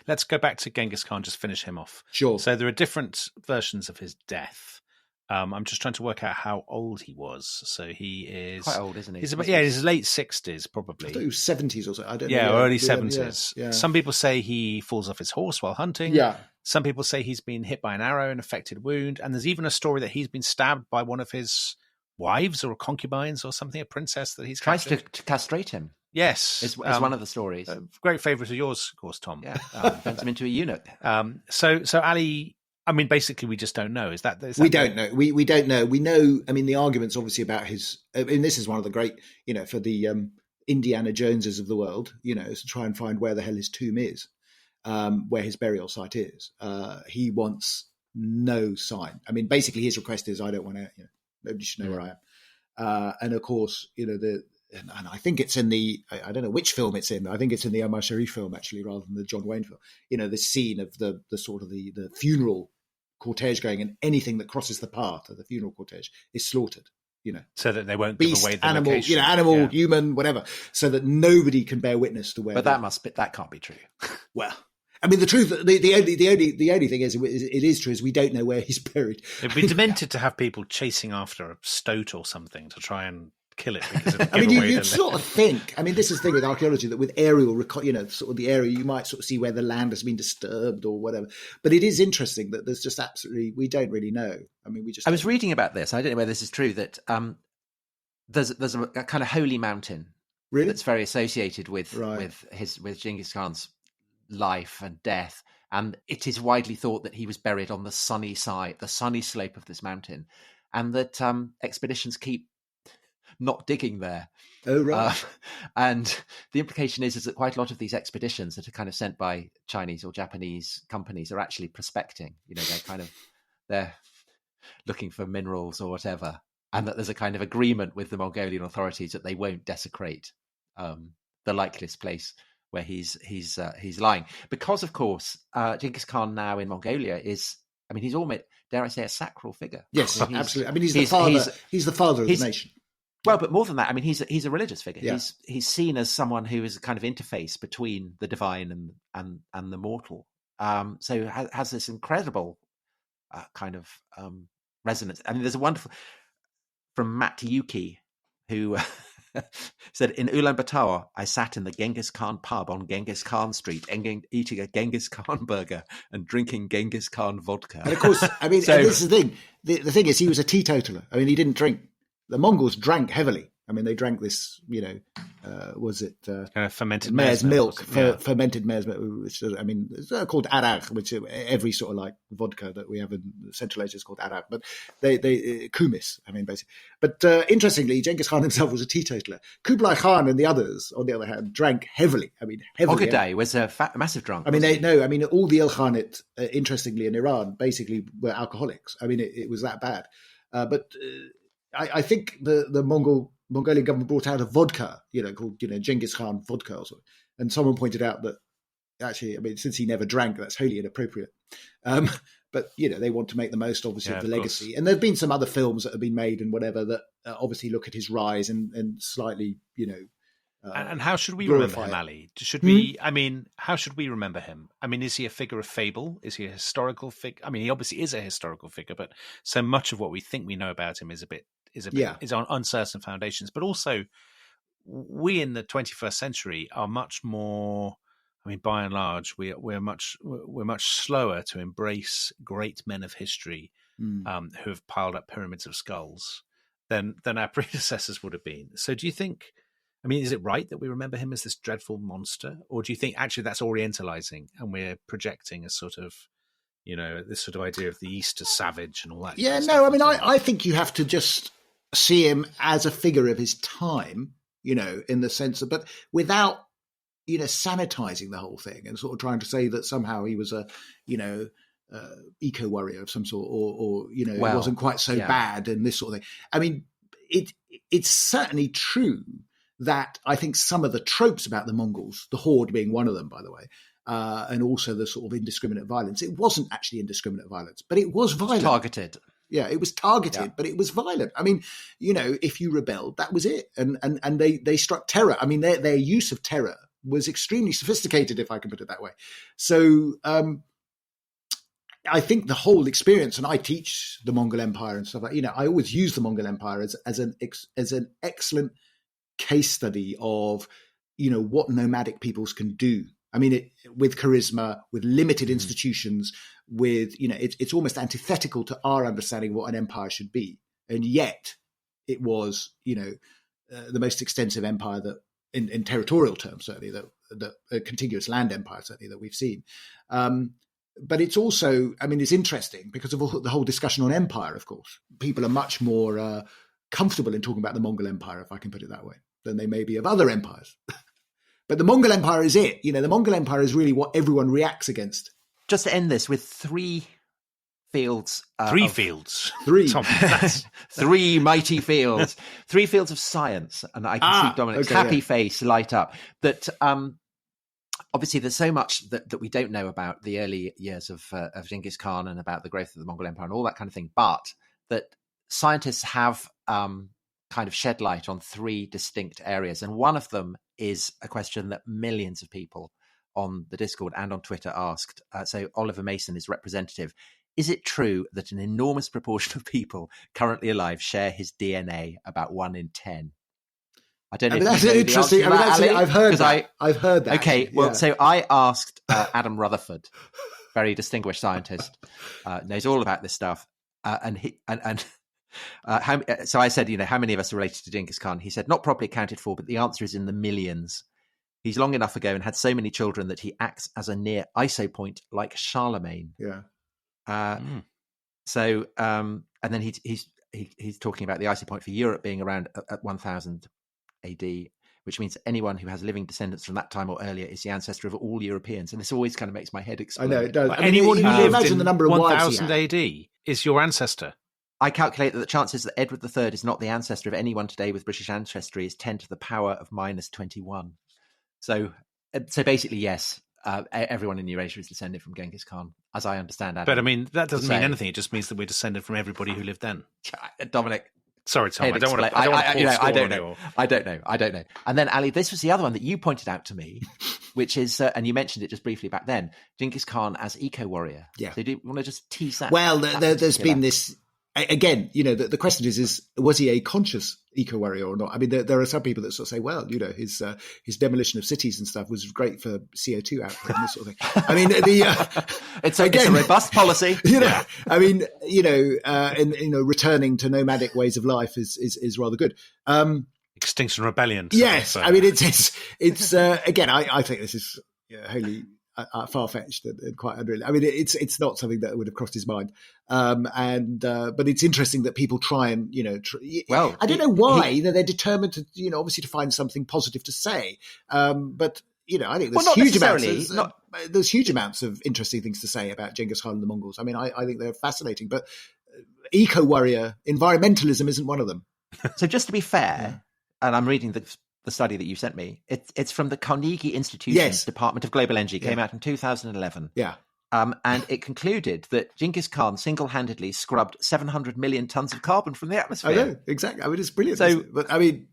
Let's go back to Genghis Khan, just finish him off. Sure. So there are different versions of his death. I'm just trying to work out how old he was. So he is quite old, isn't he? He's about, his late 60s, probably. I thought he was 70s or so. I don't know. Yeah, early 70s. Yeah. Some people say he falls off his horse while hunting. Yeah. Some people say he's been hit by an arrow, an affected wound. And there's even a story that he's been stabbed by one of his wives or concubines or something, a princess that he's tries captured. to castrate him. Yes. Is one of the stories. Great favourite of yours, of course, Tom. Yeah. Turns him into a eunuch. So Ali, I mean, basically, we just don't know. Is that we don't know. We don't know. We know. I mean, the argument's obviously about his. I mean, this is one of the great, for the Indiana Joneses of the world. Is to try and find where the hell his tomb is, where his burial site is. He wants no sign. I mean, basically, his request is, I don't want to. Nobody should know where I am. And of course, and I think it's in I don't know which film it's in. I think it's in the Omar Sharif film, actually, rather than the John Wayne film. The scene of the sort of the funeral cortege going, and anything that crosses the path of the funeral cortege is slaughtered. So that they won't beast, give away the animal, location. animal, human, whatever, so that nobody can bear witness to where. But that can't be true. Well, I mean, the truth, the only thing is, it is true, is we don't know where he's buried. It'd be demented to have people chasing after a stoat or something to try and kill it. Because I mean, you'd sort of think. I mean, this is the thing with archaeology, that with aerial, sort of the area, you might sort of see where the land has been disturbed or whatever. But it is interesting that there's just absolutely, we don't really know. I mean, I was reading about this. I don't know whether this is true, that there's a kind of holy mountain, really, that's very associated with Genghis Khan's life and death, and it is widely thought that he was buried on the sunny slope of this mountain, and that expeditions keep not digging there. Oh, right. And the implication is that quite a lot of these expeditions that are kind of sent by Chinese or Japanese companies are actually prospecting. They're looking for minerals or whatever, and that there's a kind of agreement with the Mongolian authorities that they won't desecrate the likeliest place where he's lying, because of course Genghis Khan now in Mongolia is, I mean, he's almost, dare I say, a sacral figure. Yes, absolutely. I mean, he's the father of the nation. Well, but more than that, I mean, he's a religious figure. Yeah. He's seen as someone who is a kind of interface between the divine and the mortal. So has this incredible kind of resonance. I mean, there's a wonderful from Matt Yuki, who said, in Ulaanbaatar, I sat in the Genghis Khan pub on Genghis Khan Street, eating a Genghis Khan burger and drinking Genghis Khan vodka. And of course, I mean, and this is the thing. The thing is, he was a teetotaler. I mean, he didn't drink. The Mongols drank heavily. I mean, they drank this, was it kind of fermented mare's milk, fermented mare's milk, which, I mean, it's called arak, which every sort of like vodka that we have in Central Asia is called arak, but they kumis, I mean, basically. But interestingly, Genghis Khan himself was a teetotaler. Kublai Khan and the others, on the other hand, drank heavily. I mean, heavily. Ogedei was a massive drunk. I mean, all the Ilkhanate, interestingly, in Iran, basically were alcoholics. I mean, it was that bad. But I think the Mongolian government brought out a vodka, called, Genghis Khan vodka or something. And someone pointed out that actually, I mean, since he never drank, that's wholly inappropriate. But, they want to make the most, obviously, of the legacy. Course. And there've been some other films that have been made and whatever that obviously look at his rise and slightly, and how should we remember him, Ali? Should we? I mean, how should we remember him? I mean, is he a figure of fable? Is he a historical figure? I mean, he obviously is a historical figure, but so much of what we think we know about him is on uncertain foundations. But also, we in the 21st century are much more. I mean, by and large, we're much slower to embrace great men of history who have piled up pyramids of skulls than our predecessors would have been. So, do you think? I mean, is it right that we remember him as this dreadful monster, or do you think actually that's orientalizing and we're projecting a sort of, this sort of idea of the East as savage and all that? Yeah, no, I mean, I think you have to just see him as a figure of his time, in the sense of, but without, sanitizing the whole thing and sort of trying to say that somehow he was a, eco warrior of some sort, or it wasn't quite so bad and this sort of thing. I mean, it's certainly true that I think some of the tropes about the Mongols, the horde being one of them, by the way, and also the sort of indiscriminate violence. It wasn't actually indiscriminate violence, but it was violent. Targeted. Yeah, it was targeted, but it was violent. I mean, if you rebelled, that was it. And they struck terror. I mean, their use of terror was extremely sophisticated, if I can put it that way. So, I think the whole experience, and I teach the Mongol Empire and stuff like, I always use the Mongol Empire as an excellent case study of, what nomadic peoples can do. I mean, with charisma, with limited institutions, with, it's almost antithetical to our understanding of what an empire should be. And yet it was, the most extensive empire that in territorial terms, certainly the contiguous land empire, certainly that we've seen. But it's also, it's interesting because of the whole discussion on empire, of course. People are much more comfortable in talking about the Mongol Empire, if I can put it that way, than they may be of other empires. But the Mongol Empire is it. The Mongol Empire is really what everyone reacts against. Just to end this with three fields. Three. Tom, three mighty fields. 3 fields of science. And I can see Dominic's happy face light up. That obviously there's so much that we don't know about the early years of Genghis Khan and about the growth of the Mongol Empire and all that kind of thing. But that scientists have kind of shed light on 3 distinct areas. And one of them is a question that millions of people on the Discord and on Twitter asked. So Oliver Mason is representative. Is it true that an enormous proportion of people currently alive share his DNA, about 1 in 10? I don't know. That's interesting. I've heard that. I've heard that. Okay. Well, so I asked Adam Rutherford, very distinguished scientist, knows all about this stuff. So I said, how many of us are related to Genghis Khan? He said, not properly accounted for, but the answer is in the millions. He's long enough ago and had so many children that he acts as a near isopoint like Charlemagne. Yeah. So, and then he's talking about the isopoint for Europe being around at 1000 AD, which means anyone who has living descendants from that time or earlier is the ancestor of all Europeans. And this always kind of makes my head explode. I know it does. Anyone who lived in the number of 1000 AD is your ancestor. I calculate that the chances that Edward III is not the ancestor of anyone today with British ancestry is 10 to the power of minus 21. So basically, yes, everyone in Eurasia is descended from Genghis Khan, as I understand it. But that doesn't mean anything. It just means that we're descended from everybody who lived then. Dominic. Sorry, Tom. I don't want to. I don't know. And then, Ali, this was the other one that you pointed out to me, which is, and you mentioned it just briefly back then, Genghis Khan as eco-warrior. Yeah. So do you want to just tease that? Well, there's been this. Again, the question is was he a conscious eco-warrior or not? I mean, there are some people that sort of say, well, his demolition of cities and stuff was great for CO2 output and this sort of thing. I mean, it's a robust policy. I mean, returning to nomadic ways of life is rather good. Extinction Rebellion. Yes, I mean, it's again, I think this is wholly far-fetched and quite unreal. I mean, it's not something that would have crossed his mind. But it's interesting that people try and, I don't know why they're determined to, obviously to find something positive to say. But, I think there's huge amounts of interesting things to say about Genghis Khan and the Mongols. I mean, I think they're fascinating, but eco-warrior, environmentalism isn't one of them. So just to be fair, and I'm reading the study that you sent me, it's from the Carnegie Institution's Department of Global Energy, came out in 2011. Yeah. And it concluded that Genghis Khan single-handedly scrubbed 700 million tons of carbon from the atmosphere. I know, exactly. I mean, it's brilliant. So, but I mean,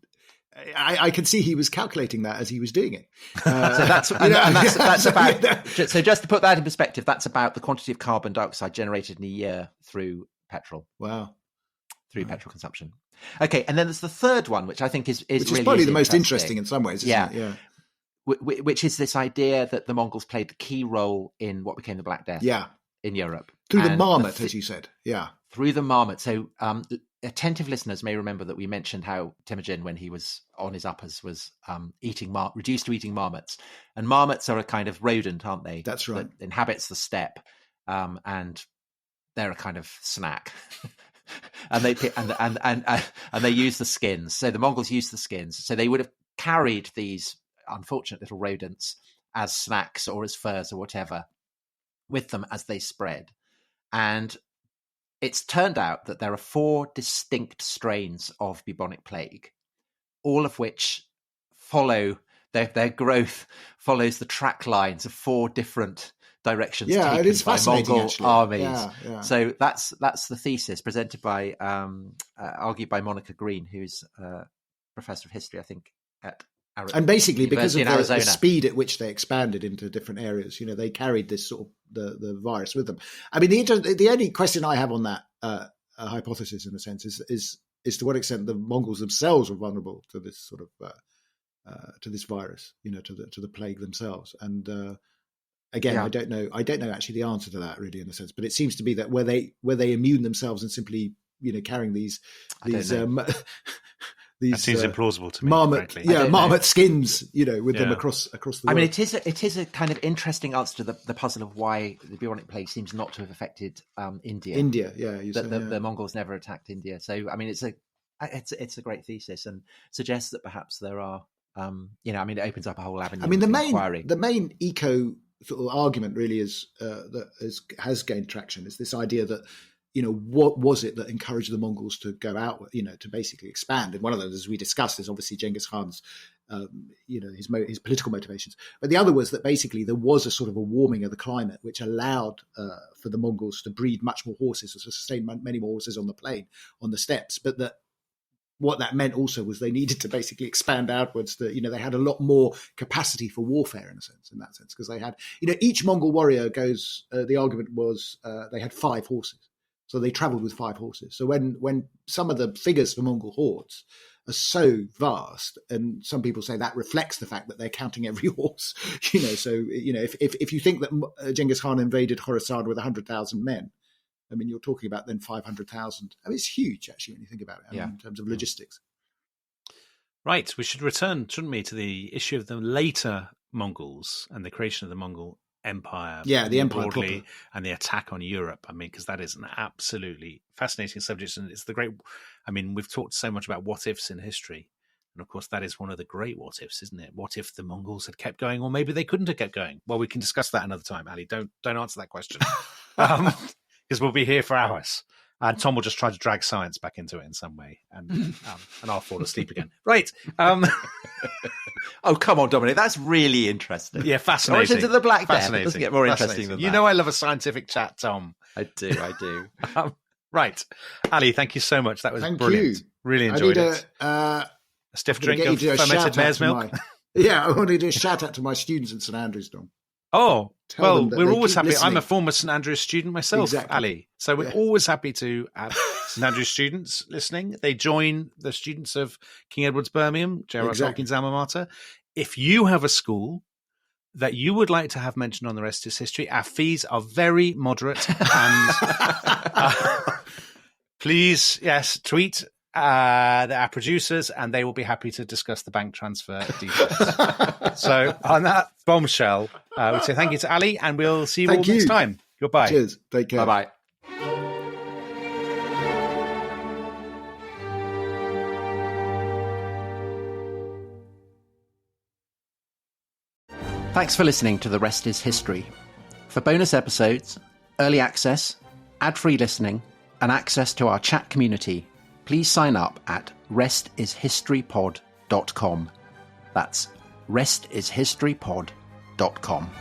I can see he was calculating that as he was doing it. So that's about. So just to put that in perspective, that's about the quantity of carbon dioxide generated in a year through petrol. Wow. Through petrol consumption. Okay, and then there's the third one, which I think is really probably the most interesting in some ways, isn't it? Yeah. Which is this idea that the Mongols played the key role in what became the Black Death in Europe. Through the marmot, as you said. Yeah. Through the marmot. So attentive listeners may remember that we mentioned how Temujin, when he was on his uppers, was reduced to eating marmots. And marmots are a kind of rodent, aren't they? That's right. That inhabits the steppe. And they're a kind of snack. And they use the skins. So the Mongols used the skins. So they would have carried these unfortunate little rodents as snacks or as furs or whatever with them as they spread. And it's turned out that there are 4 distinct strains of bubonic plague, all of which follow their growth follows the track lines of 4 different directions taken by Mongol armies. Yeah. So that's the thesis presented by argued by Monica Green, who's a professor of history, I think, at And basically, because of the speed at which they expanded into different areas, they carried this sort of the virus with them. I mean, the only question I have on that hypothesis, in a sense, is to what extent the Mongols themselves were vulnerable to this sort of to this virus, to the plague themselves. And again, I don't know actually the answer to that, really, in a sense. But it seems to be that where they immune themselves and simply carrying these that seems implausible to me. Marmot skins, with them across the world. I mean, it is a kind of interesting answer to the puzzle of why the bubonic plague seems not to have affected India. The Mongols never attacked India. So, I mean, it's a great thesis and suggests that perhaps there are, it opens up a whole avenue. I mean, inquiry. the main eco sort of argument really is has gained traction is this idea that, what was it that encouraged the Mongols to go out, to basically expand? And one of those, as we discussed, is obviously Genghis Khan's, his political motivations. But the other was that basically there was a sort of a warming of the climate, which allowed for the Mongols to breed much more horses, or to sustain many more horses on the plain, on the steppes. But that what that meant also was they needed to basically expand outwards. They had a lot more capacity for warfare in that sense, because they had, each Mongol warrior goes. The argument was they had 5 horses. So they travelled with 5 horses. So when some of the figures for Mongol hordes are so vast, and some people say that reflects the fact that they're counting every horse, So if you think that Genghis Khan invaded Khorasan with 100,000 men, I mean, you're talking about then 500,000. I mean, it's huge actually when you think about it in terms of logistics. Right, we should return, shouldn't we, to the issue of the later Mongols and the creation of the Mongol Empire, the empire broadly, proper. And the attack on Europe. I mean, because that is an absolutely fascinating subject, and it's the great. I mean, we've talked so much about what ifs in history, and of course, that is one of the great what ifs, isn't it? What if the Mongols had kept going, or maybe they couldn't have kept going? Well, we can discuss that another time, Ali. Don't answer that question, because we'll be here for hours. And Tom will just try to drag science back into it in some way, and I'll fall asleep again. Right. Oh, come on, Dominic. That's really interesting. Yeah, fascinating. Into the Black Death. It doesn't get more interesting than that. You know I love a scientific chat, Tom. I do. Right. Ali, thank you so much. That was brilliant. You. Really enjoyed it. A stiff drink of fermented mare's milk. I want to do a shout out to my students in St Andrews, Dom. Oh, well, we're always happy. Listening. I'm a former St Andrews student myself, Ali. So we're always happy to have St Andrews students listening. They join the students of King Edward's Birmingham, J.R.R. Tolkien's alma mater. If you have a school that you would like to have mentioned on The Rest is History, our fees are very moderate. And please, tweet our producers, and they will be happy to discuss the bank transfer details. So on that bombshell, we say thank you to Ali, and we'll see you all next time. Goodbye. Cheers. Take care. Bye-bye. Thanks for listening to The Rest is History. For bonus episodes, early access, ad-free listening, and access to our chat community, please sign up at restishistorypod.com. That's restishistorypod.com.